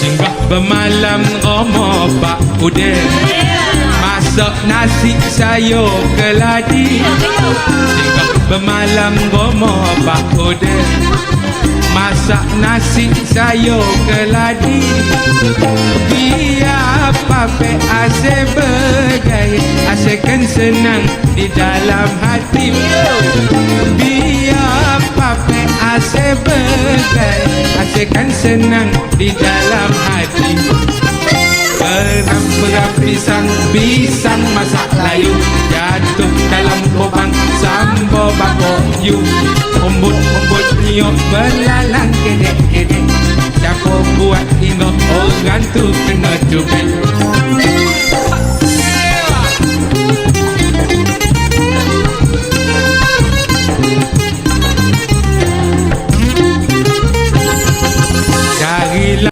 Singgah bermalam romo Pak Udin, masak nasi sayur keladi. Singgah bermalam romo Pak Udin, masak nasi sayur keladi. Biar pape asyik bergaya, asyikkan senang di dalam hati. Biar pape asyik bergaya, asyikkan senang di dalam hati. Beram-beram pisang masak layu, jatuh dalam lubang sambal bakok you. Umbut-umbut niok belalang kedek-kedek, siapa buat ingat orang tu kena cubit.